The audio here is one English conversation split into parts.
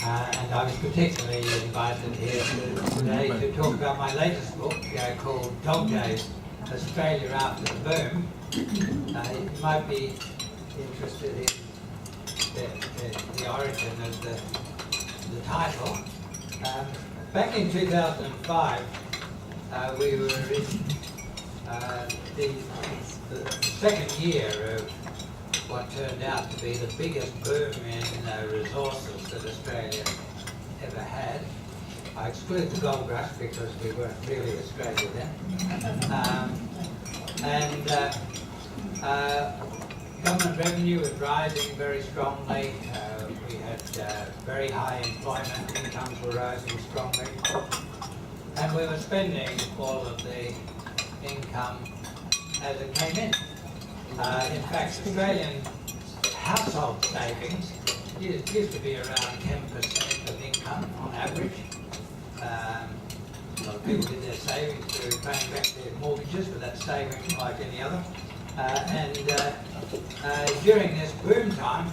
and I was particularly invited here today to talk about my latest book called Dog Days, Australia After the Boom. You might be interested in the origin of the title. Back in 2005, we were in the second year of what turned out to be the biggest boom in resources that Australia ever had. I exclude the gold rush because we weren't really Australia then. Government revenue was rising very strongly. We had very high employment, incomes were rising strongly. And we were spending all of the income as it came in. In fact, Australian household savings used to be around 10% of income on average. A lot of people did their savings through paying back their mortgages, but that's saving like any other. During this boom time,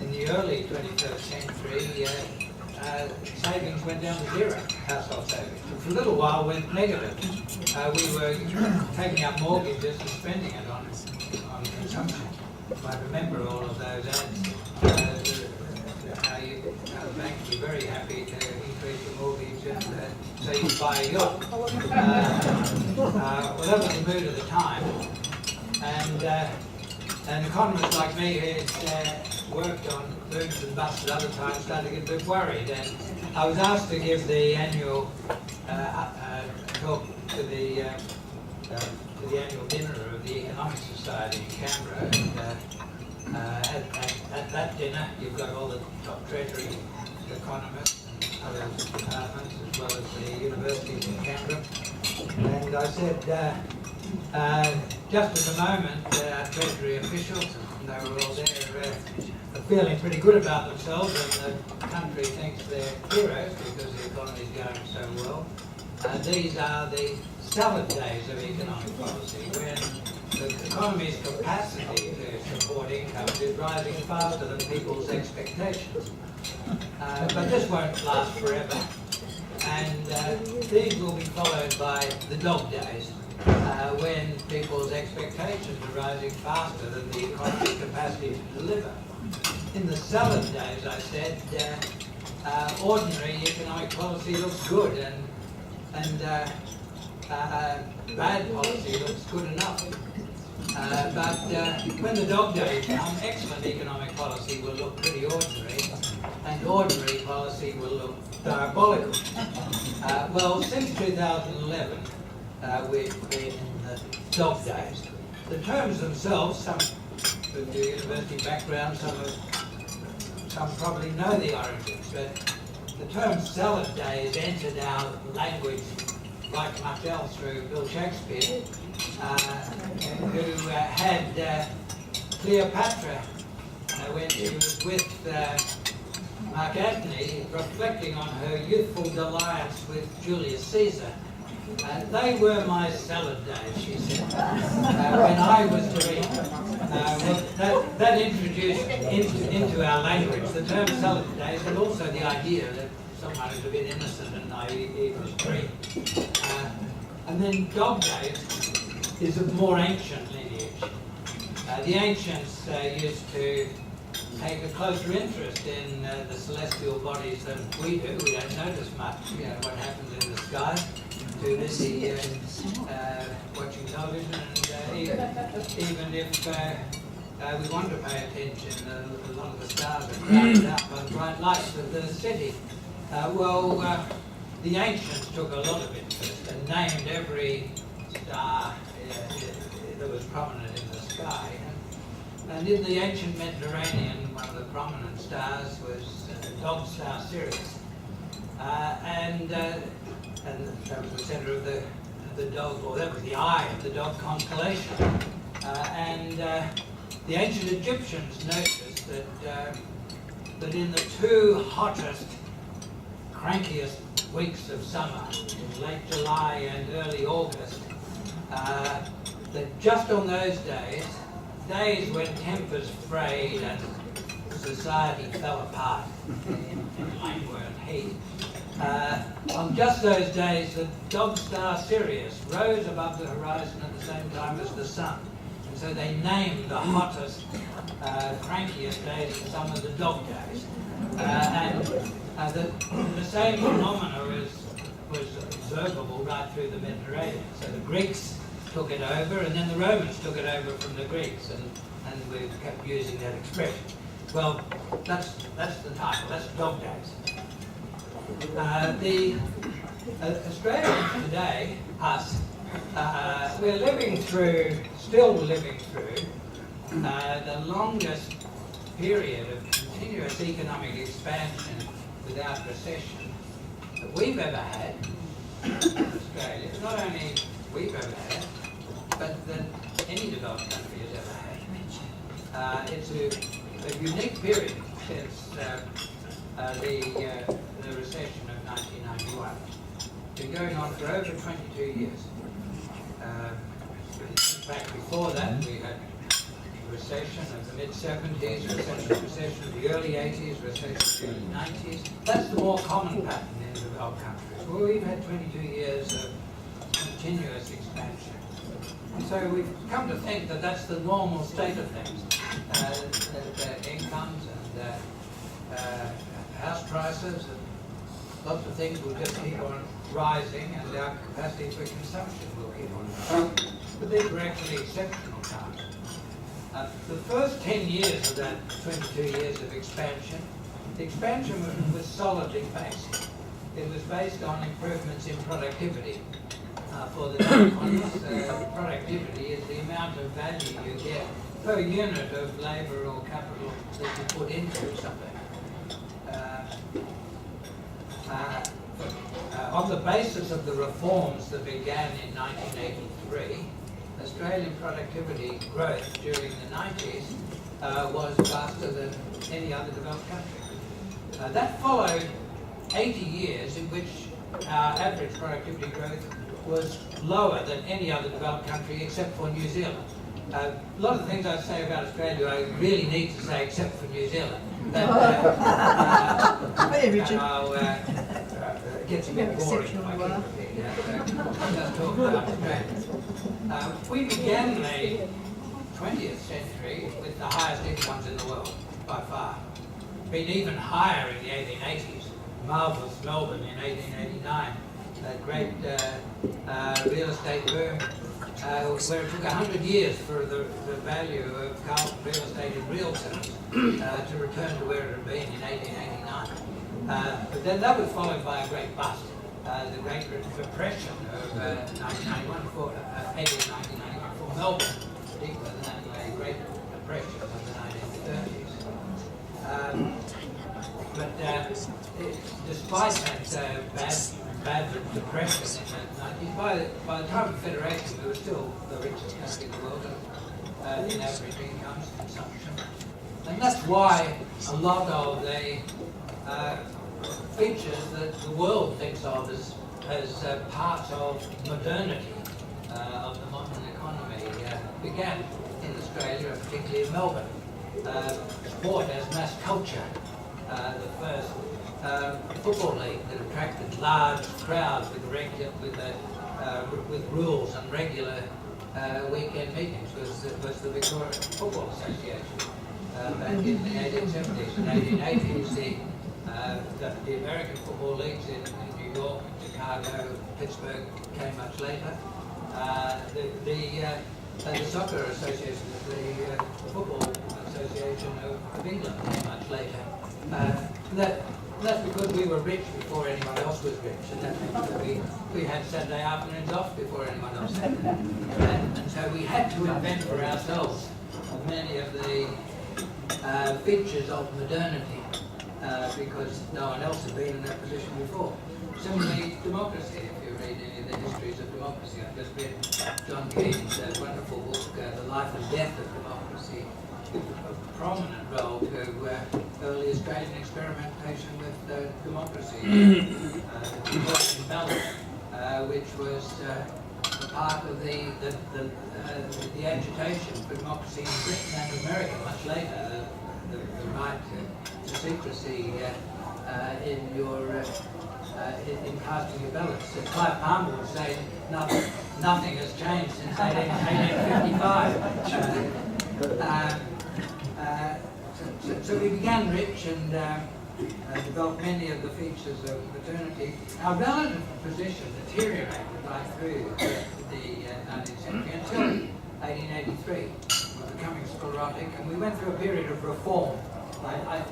in the early 21st century, savings went down to zero, household savings. For a little while went negative. We were taking out mortgages and spending it on consumption. I remember all of those ads. The bank would be very happy to increase the mortgage and so you buy a yacht. Well, that was the mood of the time. And economists like me who worked on booms and busts at other times started to get a bit worried. And I was asked to give the annual talk to the annual dinner of the Economic Society in Canberra. And at that dinner, you've got all the top Treasury economists and other departments, as well as the universities in Canberra. And I said, just at the moment, our Treasury officials, and they were all there, are feeling pretty good about themselves, and the country thinks they're heroes because the economy's going so well. These are the salad days of economic policy, when the economy's capacity to support income is rising faster than people's expectations. But this won't last forever, and these will be followed by the dog days, when people's expectations are rising faster than the economy's capacity to deliver. In the salad days, I said, ordinary economic policy looks good, and bad policy looks good enough. But when the dog days come, excellent economic policy will look pretty ordinary, and ordinary policy will look diabolical. Well, since 2011, we've been in the dog days. The terms themselves, some with the university background, some probably know the origins, but the term salad days entered our language like much else through Bill Shakespeare, who had Cleopatra when she was with Mark Antony, reflecting on her youthful alliance with Julius Caesar. They were my salad days, she said, when I was green. That introduced into our language the term salad days, and also the idea that someone who's a bit innocent and naive was green. And then dog days is of more ancient lineage. The ancients used to take a closer interest in the celestial bodies than we do. We don't notice much, what happens in the sky. Too busy watching television, and even if we want to pay attention, a lot of the stars are crowded up by the bright lights of the city. The ancients took a lot of interest and named every star that was prominent in the sky. And in the ancient Mediterranean, one of the prominent stars was Dog Star Sirius. And that was the centre of the dog, or that was the eye of the dog constellation. The ancient Egyptians noticed that in the two hottest, crankiest weeks of summer, in late July and early August, that just on those days when tempers frayed and society fell apart in languor and heat. On just those days, the dog star Sirius rose above the horizon at the same time as the sun. And so they named the hottest, crankiest days of summer the dog days. The same phenomena was observable right through the Mediterranean. So the Greeks took it over, and then the Romans took it over from the Greeks, and we kept using that expression. Well, that's the title, that's dog days. The Australians today, us, we're still living through the longest period of continuous economic expansion without recession that we've ever had in Australia. Not only we've ever had, but that any developed country has ever had. It's a unique period since the recession of 1991. It's been going on for over 22 years. In fact, before that, we had recession of the mid-70s, recession of the early 80s, recession of the early 90s. That's the more common pattern in developed countries. Well, we've had 22 years of continuous expansion. And so we've come to think that that's the normal state of things. That incomes and house prices and lots of things will just keep on rising, and our capacity for consumption will keep on rising. But these were actually exceptional times. The first 10 years of that 22 years of expansion, the expansion was solidly based. It was based on improvements in productivity. For the economists, productivity is the amount of value you get per unit of labour or capital that you put into something. On the basis of the reforms that began in 1983, Australian productivity growth during the 90s was faster than any other developed country. That followed 80 years in which our average productivity growth was lower than any other developed country except for New Zealand. A lot of things I say about Australia I really need to say except for New Zealand. But, it gets a bit boring if I keep repeating that. Just talk about Australia. We began the 20th century with the highest incomes in the world, by far. Been even higher in the 1880s. Marvellous Melbourne in 1889. A great real estate boom, where it took 100 years for the value of Carlton real estate in real terms to return to where it had been in 1889. But then that was followed by a great bust, the Great Depression of 1991, 1991 for Melbourne, particularly the Great Depression of the 1930s. Despite that bad depression in the 90s, by the time of Federation, we were still the richest country in the world in average incomes, consumption. And that's why a lot of the features that the world thinks of as parts of modernity of the modern economy began in Australia, and particularly in Melbourne. Sport as mass culture, the first football league that attracted large crowds with rules and regular weekend meetings was the Victorian Football Association. Back in the 1870s and 1880s, the American football leagues in New York, Chicago, Pittsburgh came much later. The Soccer Association, the Football Association of England came much later. That's because we were rich before anyone else was rich, and that meant that we had Saturday afternoons off before anyone else had. And so we had to invent for ourselves many of the features of modernity because no one else had been in that position before. Similarly, democracy. If you read any of the histories of democracy, I've just read John Keynes' wonderful book, The Life and Death of Democracy, a prominent role to early Australian experimentation with democracy. The Victorian ballot, which was a part of the agitation for democracy in Britain and America much later, the right to secrecy in casting your ballots. So Clive Palmer would say nothing has changed since 1855. So we began rich and developed many of the features of modernity. Our relative position deteriorated right through the 19th century until 1883. We're becoming sclerotic, and we went through a period of reform.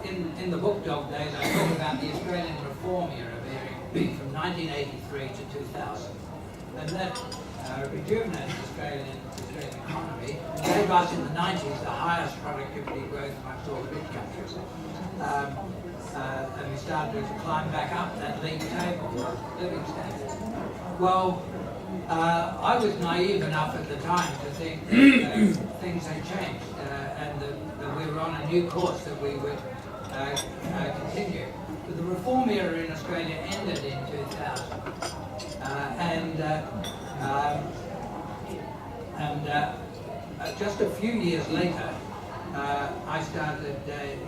In the book dog days, I talk about the Australian reform era being from 1983 to 2000. And that rejuvenated the Australian economy and gave us in the 90s the highest productivity growth amongst all the big countries. And we started to climb back up that league table of living standards. Well, I was naive enough at the time to think that things had changed and that we were on a new course that we would continue. But the reform era in Australia ended in 2000. Just a few years later, I started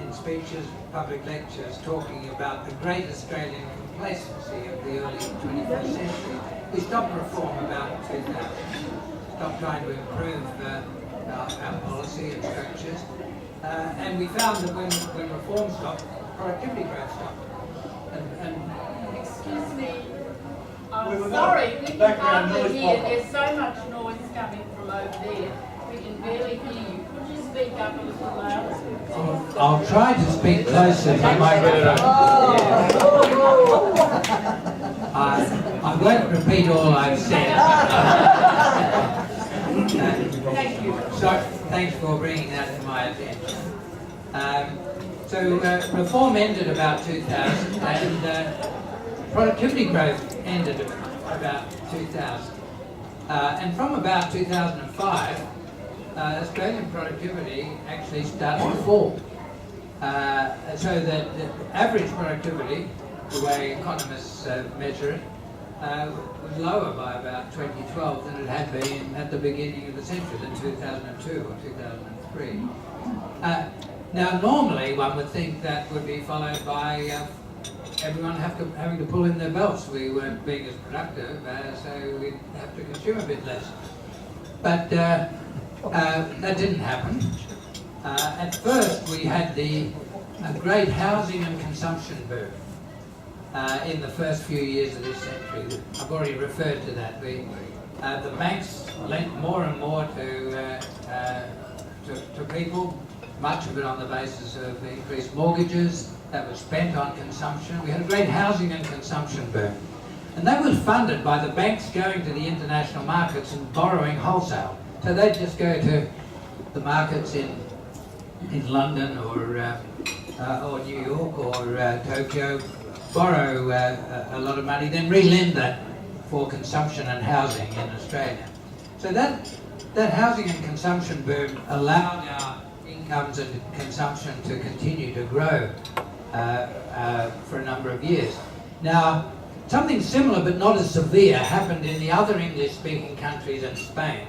in speeches, public lectures, talking about the great Australian complacency of the early 21st century. We stopped reform about 2000, stopped trying to improve our policy and structures, and we found that when reform stopped, productivity growth stopped. Excuse me, I'm sorry, we can hardly hear. There's so much noise coming from over there. We can barely hear you. Could you speak up a little louder? I'll try to speak closer to the microphone. I won't repeat all I've said. Thank you. So, thanks for bringing that to my attention. Reform ended about 2000 and productivity growth ended about 2000. And from about 2005, Australian productivity actually started to fall. So that the average productivity, the way economists measure it, was lower by about 2012 than it had been at the beginning of the century, than 2002 or 2003. Now, normally one would think that would be followed by everyone having to pull in their belts. We weren't being as productive, so we'd have to consume a bit less. But that didn't happen. At first, we had a great housing and consumption boom in the first few years of this century. I've already referred to that. The banks lent more and more to people, much of it on the basis of increased mortgages that was spent on consumption. We had a great housing and consumption boom. And that was funded by the banks going to the international markets and borrowing wholesale. So they'd just go to the markets in London or New York or Tokyo, borrow a lot of money, then re-lend that for consumption and housing in Australia. So that housing and consumption boom allowed our incomes and consumption to continue to grow for a number of years. Now, something similar but not as severe happened in the other English-speaking countries and Spain.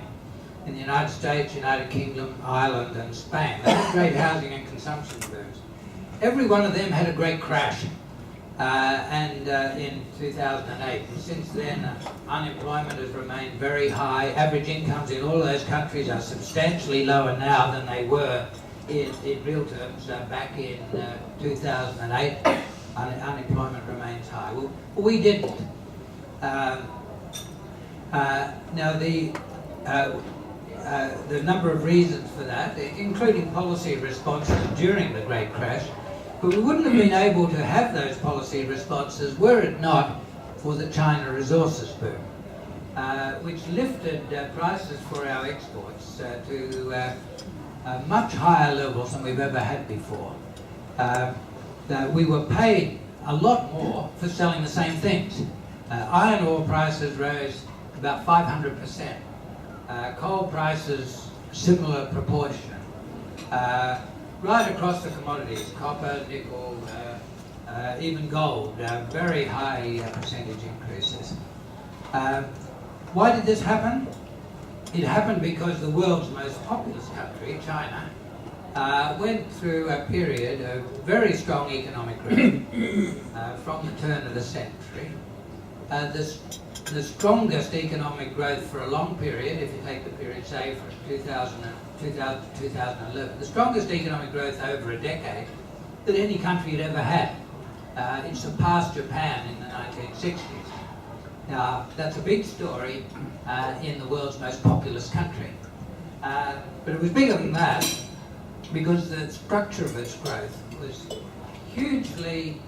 In the United States, United Kingdom, Ireland and Spain. They had great housing and consumption booms. Every one of them had a great crash in 2008. And since then, unemployment has remained very high. Average incomes in all those countries are substantially lower now than they were in real terms back in 2008. Unemployment remains high. Well, we didn't. Now, the number of reasons for that, including policy responses during the Great Crash, but we wouldn't have been able to have those policy responses were it not for the China resources boom, which lifted prices for our exports to much higher levels than we've ever had before. We were paid a lot more for selling the same things. Iron ore prices rose about 500%. Coal prices, similar proportion. Right across the commodities, copper, nickel, even gold, very high percentage increases. Why did this happen? it happened because the world's most populous country, China, went through a period of very strong economic growth from the turn of the century. The strongest economic growth for a long period, if you take the period, say, from 2000 to 2011, the strongest economic growth over a decade that any country had ever had. It surpassed Japan in the 1960s. Now, that's a big story in the world's most populous country. But it was bigger than that because the structure of its growth was hugely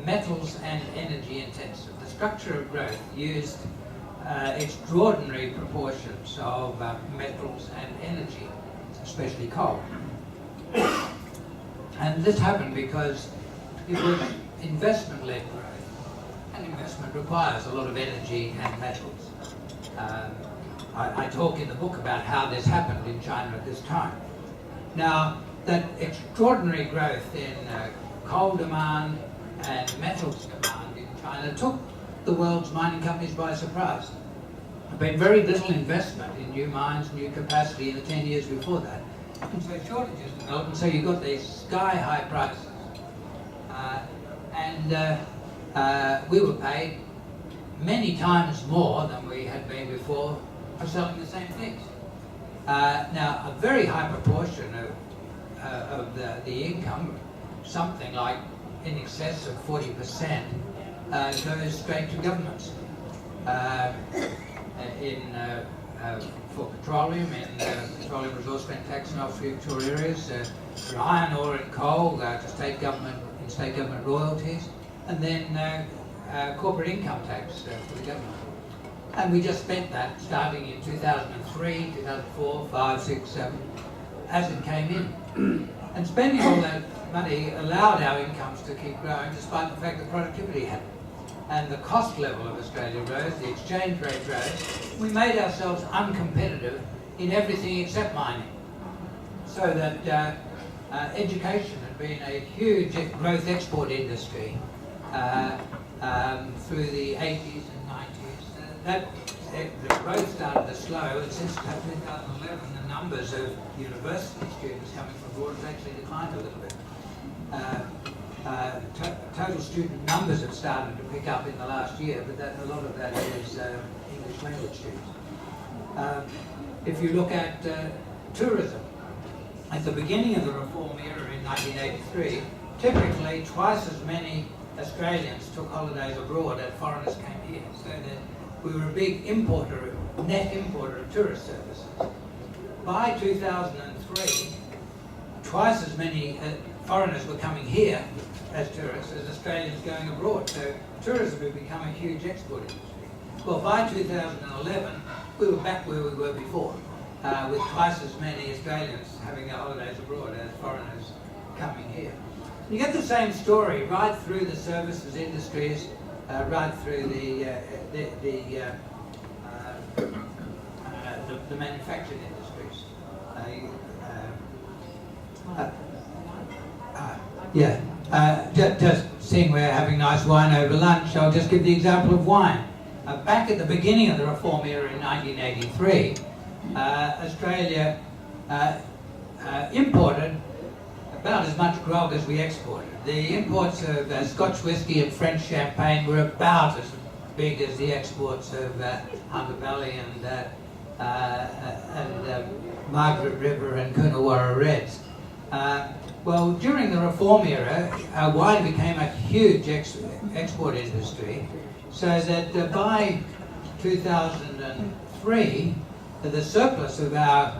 metals and energy intensive. The structure of growth used extraordinary proportions of metals and energy, especially coal. And this happened because it was investment-led growth, and investment requires a lot of energy and metals. I talk in the book about how this happened in China at this time. Now, that extraordinary growth in coal demand and metals demand in China took the world's mining companies by surprise. There had been very little investment in new mines, new capacity in the 10 years before that. And so shortages developed, and so you got these sky-high prices. We were paid many times more than we had been before for selling the same things. Now, a very high proportion of the income, something like in excess of 40%, goes straight to governments. For petroleum, in petroleum resource rent tax and offshore areas, for iron ore and coal, to state government royalties, and then corporate income tax for the government. And we just spent that starting in 2003, 2004, 5, 6, 7, as it came in. And spending all that money allowed our incomes to keep growing despite the fact that productivity hadn't. And the cost level of Australia rose, the exchange rate rose. We made ourselves uncompetitive in everything except mining. So that education had been a huge growth export industry through the 80s and 90s. The growth started to slow, and since 2011 the numbers of university students coming from abroad has actually declined a little bit. Total student numbers have started to pick up in the last year, but a lot of that is English language students. If you look at tourism, at the beginning of the reform era in 1983, typically twice as many Australians took holidays abroad as foreigners came here, so that we were a big net importer of tourist services. By 2003, twice as many foreigners were coming here as tourists as Australians going abroad. So tourism had become a huge export industry. Well, by 2011, we were back where we were before, with twice as many Australians having their holidays abroad as foreigners coming here. You get the same story right through the services industries, right through the manufacturing industries. Just seeing we're having nice wine over lunch, I'll just give the example of wine. Back at the beginning of the reform era in 1983, Australia imported about as much grog as we exported. The imports of Scotch whisky and French champagne were about as big as the exports of Hunter Valley and Margaret River and Coonawarra Reds. Well, during the reform era, wine became a huge export industry, so that by 2003, the surplus of our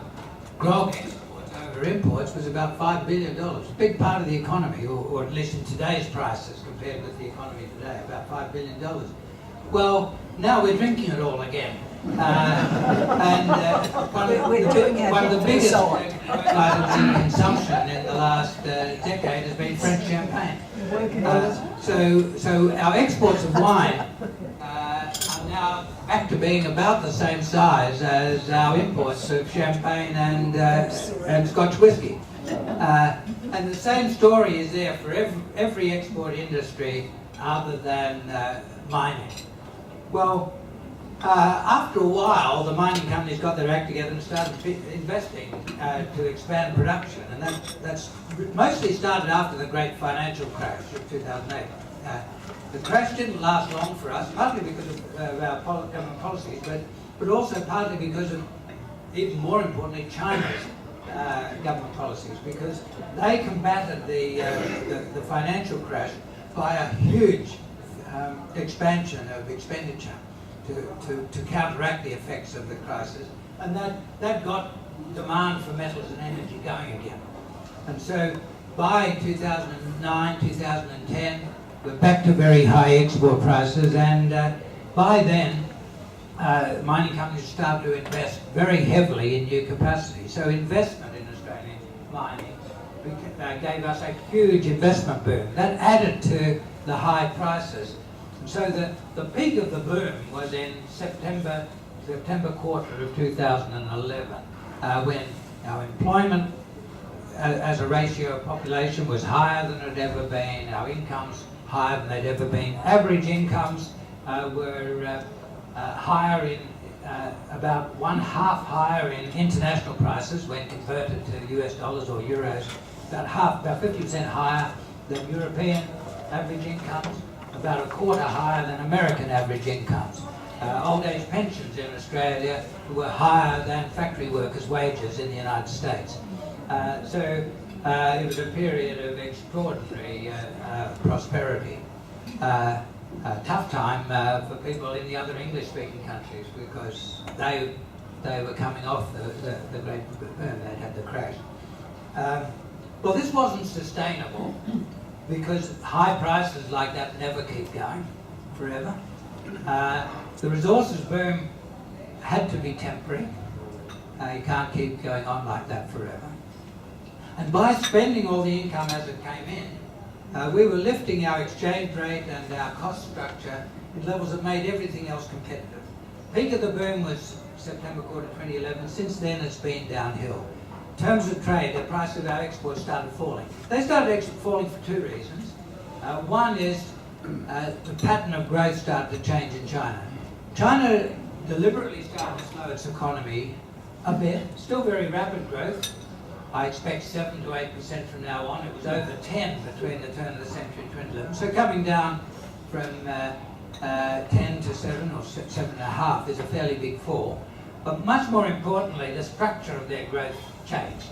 grog exports over imports was about $5 billion. A big part of the economy, or at least in today's prices compared with the economy today, about $5 billion. Well, now we're drinking it all again. One of the biggest items in consumption in the last decade has been French champagne. So our exports of wine are now back to being about the same size as our imports of champagne and Scotch whisky. And the same story is there for every export industry other than mining. Well, after a while, the mining companies got their act together and started investing to expand production, and that's mostly started after the great financial crash of 2008. The crash didn't last long for us, partly because of our government policies, but also partly because of, even more importantly, China's government policies, because they combated the financial crash by a huge expansion of expenditure to counteract the effects of the crisis, and that got demand for metals and energy going again. And so by 2009, 2010, we're back to very high export prices, and by then mining companies started to invest very heavily in new capacity. So investment in Australian mining gave us a huge investment boom. That added to the high prices. So the peak of the boom was in September quarter of 2011, when our employment as a ratio of population was higher than it had ever been, our incomes higher than they'd ever been. Average incomes were higher in, about 1/2 higher in international prices when converted to US dollars or euros, about 50% higher than European average incomes, about 1/4 higher than American average incomes. Old age pensions in Australia were higher than factory workers' wages in the United States. So it was a period of extraordinary prosperity. A tough time for people in the other English-speaking countries, because they were coming off the great boom. They'd had the crash. Well, this wasn't sustainable, because high prices like that never keep going forever. The resources boom had to be temporary. You can't keep going on like that forever. And by spending all the income as it came in, we were lifting our exchange rate and our cost structure at levels that made everything else competitive. Peak of the boom was September quarter 2011. Since then, it's been downhill. In terms of trade, the price of our exports started falling. They started falling for two reasons. One is the pattern of growth started to change in China. China deliberately started to slow its economy a bit, still very rapid growth. I expect 7 to 8% from now on. It was over 10 between the turn of the century and 2011. So coming down from 10 to 7 or 7.5 is a fairly big fall. But much more importantly, the structure of their growth changed.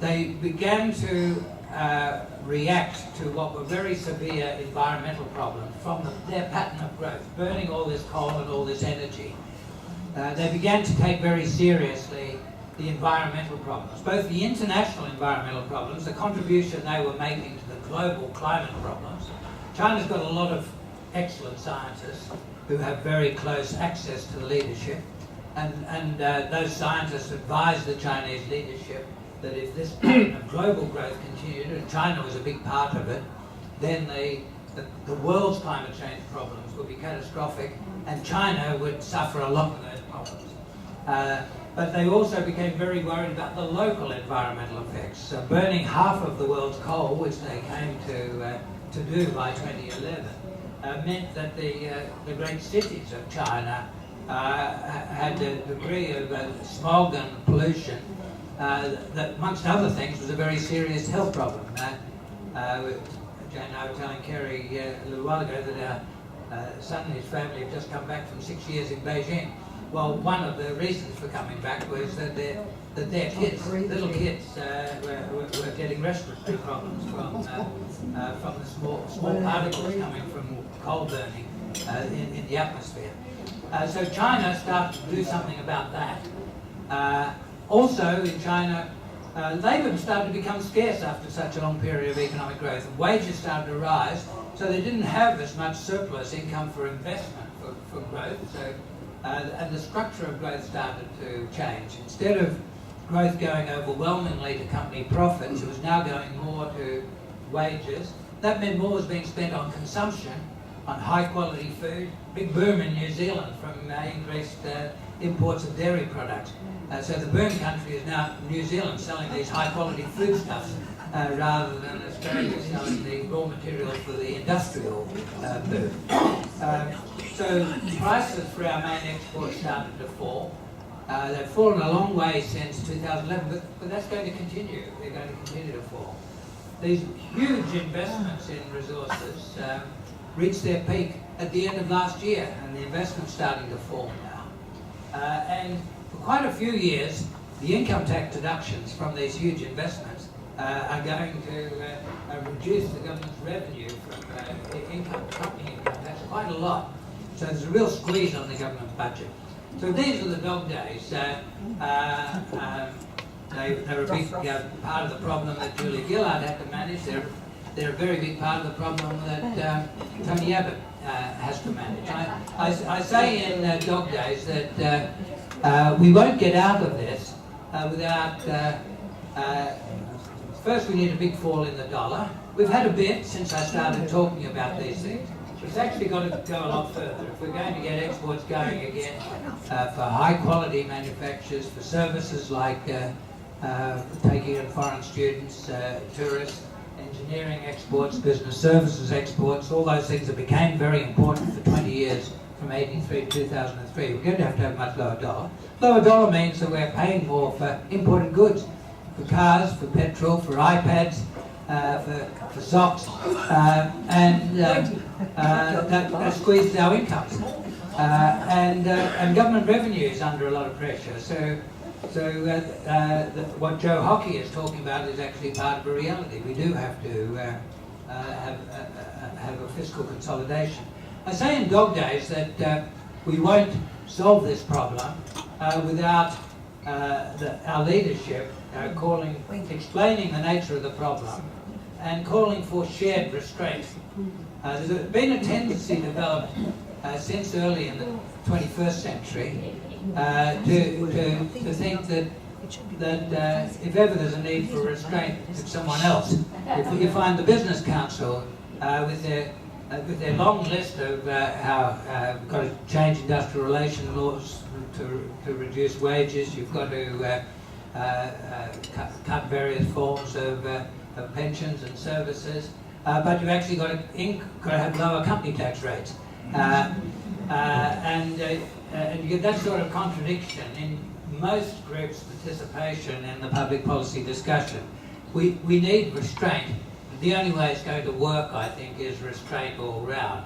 They began to react to what were very severe environmental problems from their pattern of growth, burning all this coal and all this energy. They began to take very seriously the environmental problems, both the international environmental problems, the contribution they were making to the global climate problems. China's got a lot of excellent scientists who have very close access to the leadership, and those scientists advised the Chinese leadership that if this pattern of global growth continued, and China was a big part of it, then the world's climate change problems would be catastrophic, and China would suffer a lot of those problems. But they also became very worried about the local environmental effects. So burning half of the world's coal, which they came to do by 2011, meant that the great cities of China had a degree of smog and pollution that, amongst other things, was a very serious health problem. Jane and I were telling Kerry a little while ago that our son and his family have just come back from 6 years in Beijing. Well, one of the reasons for coming back was that their kids, little kids, were getting respiratory problems from the small particles coming from coal burning in the atmosphere. So China started to do something about that. Also in China, labour started to become scarce after such a long period of economic growth, and wages started to rise, so they didn't have as much surplus income for investment for growth. So and the structure of growth started to change. Instead of growth going overwhelmingly to company profits, it was now going more to wages. That meant more was being spent on consumption, on high quality food. Big boom in New Zealand from increased imports of dairy products. So the boom country is now New Zealand selling these high quality foodstuffs rather than Australia selling the raw material for the industrial boom. So prices for our main exports started to fall. They've fallen a long way since 2011, but that's going to continue. They're going to continue to fall. These huge investments in resources reached their peak at the end of last year, and the investment's starting to fall now. And for quite a few years, the income tax deductions from these huge investments are going to reduce the government's revenue from company income tax quite a lot. So there's a real squeeze on the government budget. So these are the dog days. They were a big part of the problem that Julia Gillard had to manage. They're a very big part of the problem that Tony Abbott has to manage. I say in dog days that we won't get out of this without, first we need a big fall in the dollar. We've had a bit since I started talking about these things. It's actually got to go a lot further. If we're going to get exports going again for high quality manufacturers, for services like taking in foreign students, tourists, engineering exports, business services exports, all those things that became very important for 20 years from 83 to 2003, we're going to have a much lower dollar. Lower dollar means that we're paying more for imported goods, for cars, for petrol, for iPads, for socks, and that squeezes our incomes. And government revenue is under a lot of pressure. So what Joe Hockey is talking about is actually part of a reality. We do have to have a fiscal consolidation. I say in dog days that we won't solve this problem without our leadership explaining the nature of the problem and calling for shared restraint. There's been a tendency developed since early in the 21st century to think that if ever there's a need for restraint, it's someone else. If you find the Business Council with their long list of how we've got to change industrial relation laws to reduce wages, you've got to cut various forms of pensions and services, but you've actually got to have lower company tax rates. And you get that sort of contradiction in most groups' participation in the public policy discussion. We need restraint. The only way it's going to work, I think, is restraint all round.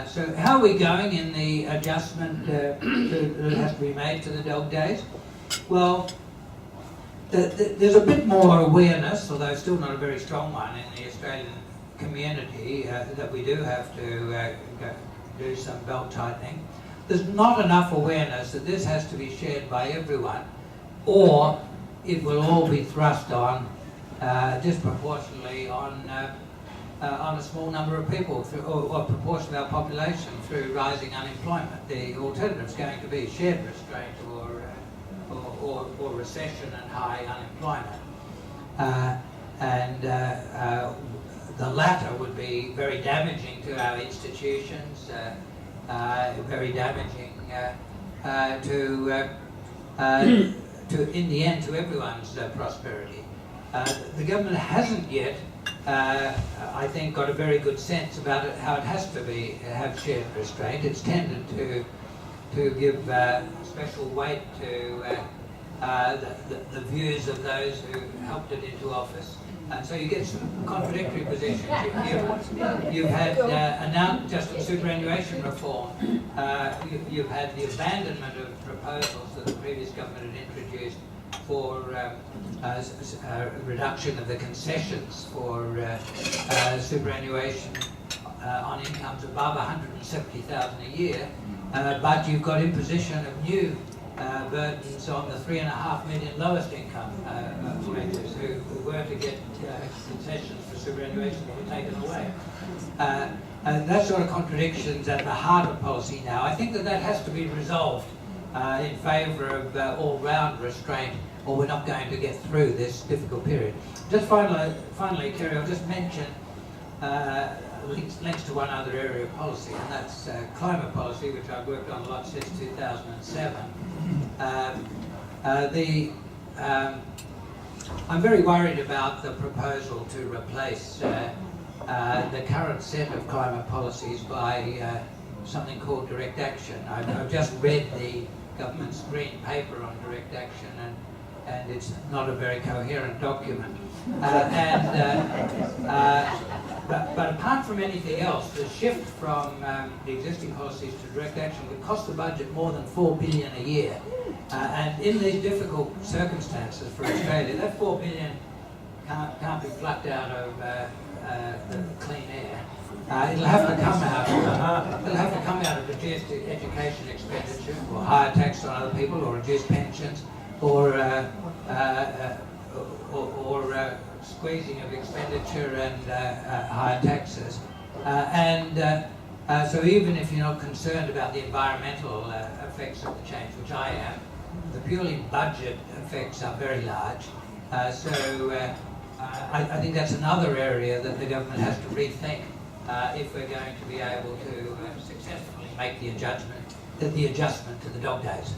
So how are we going in the adjustment that has to be made to the dog days? Well, there's a bit more awareness, although still not a very strong one, in the Australian community that we do have to do some belt tightening. There's not enough awareness that this has to be shared by everyone, or it will all be thrust on disproportionately on a small number of people, or a proportion of our population, through rising unemployment. The alternative is going to be shared restraint or recession and high unemployment. The latter would be very damaging to our institutions, very damaging to, in the end, to everyone's prosperity. The government hasn't yet, I think, got a very good sense about how it has to have shared restraint. It's tended to give special weight to the views of those who helped it into office. And so you get some contradictory positions. You've had announced just in superannuation reform, you've had the abandonment of proposals that the previous government had introduced for reduction of the concessions for superannuation on incomes above 170,000 a year, but you've got imposition of new burdens on the 3.5 million lowest income renters who were to get concessions for superannuation that were taken away. That sort of contradictions at the heart of policy now. I think that has to be resolved in favour of all-round restraint, or we're not going to get through this difficult period. Just finally, Kerry, I'll just mention links to one other area of policy, and that's climate policy, which I've worked on a lot since 2007. I'm very worried about the proposal to replace the current set of climate policies by something called direct action. I've just read the government's green paper on direct action, and it's not a very coherent document. But apart from anything else, the shift from the existing policies to direct action would cost the budget more than $4 billion a year. And in these difficult circumstances for Australia, that $4 billion can't be plucked out of the clean air. It'll have to come out of reduced education expenditure, or higher tax on other people, or reduced pensions, or squeezing of expenditure and higher taxes. So even if you're not concerned about the environmental effects of the change, which I am, the purely budget effects are very large. I think that's another area that the government has to rethink if we're going to be able to successfully make the adjustment to the dog days.